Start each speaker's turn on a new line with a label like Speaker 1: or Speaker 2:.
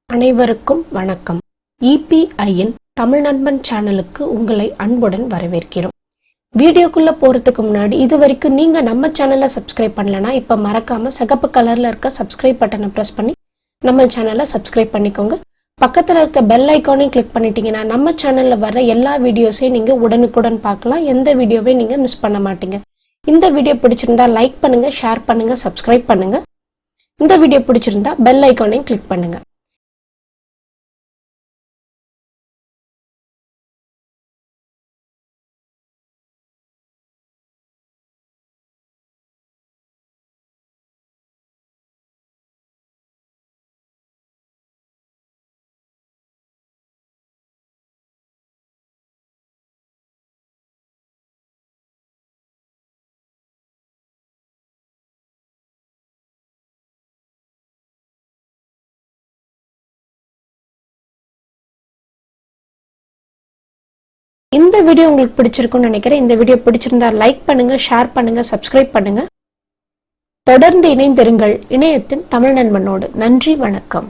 Speaker 1: அனைவருக்கும் வணக்கம். EPIயின் தமிழ் நண்பன் சேனலுக்கு உங்களை அன்புடன் வரவேற்கிறோம். வீடியோக்குள்ள போறதுக்கு முன்னாடி இது வரைக்கும் நீங்க நம்ம சேனலை சப்ஸ்கிரைப் பண்ணலனா இப்ப மறக்காம சிகப்பு கலர்ல இருக்க சப்ஸ்கிரைப் பட்டனை பிரஸ் பண்ணி நம்ம சேனலை சப்ஸ்கிரைப் பண்ணிக்கோங்க. பக்கத்துல இருக்க பெல் ஐகானையும் கிளிக் பண்ணிட்டீங்கன்னா நம்ம சேனல்ல வர எல்லா வீடியோஸையும் நீங்க உடனுக்குடன் பார்க்கலாம். எந்த வீடியோவை நீங்க மிஸ் பண்ண மாட்டீங்க. இந்த வீடியோ பிடிச்சிருந்தா லைக் பண்ணுங்க, ஷேர் பண்ணுங்க, சப்ஸ்கிரைப் பண்ணுங்க. இந்த வீடியோ பிடிச்சிருந்தா பெல் ஐகானையும் கிளிக் பண்ணுங்க. இந்த வீடியோ உங்களுக்கு பிடிச்சிருக்கும்னு நினைக்கிறேன். இந்த வீடியோ பிடிச்சிருந்தா லைக் பண்ணுங்க, ஷேர் பண்ணுங்க, சப்ஸ்கிரைப் பண்ணுங்க. தொடர்ந்து இணைந்திருங்கள் இணையத்தின் தமிழ் நண்பனோடு. நன்றி, வணக்கம்.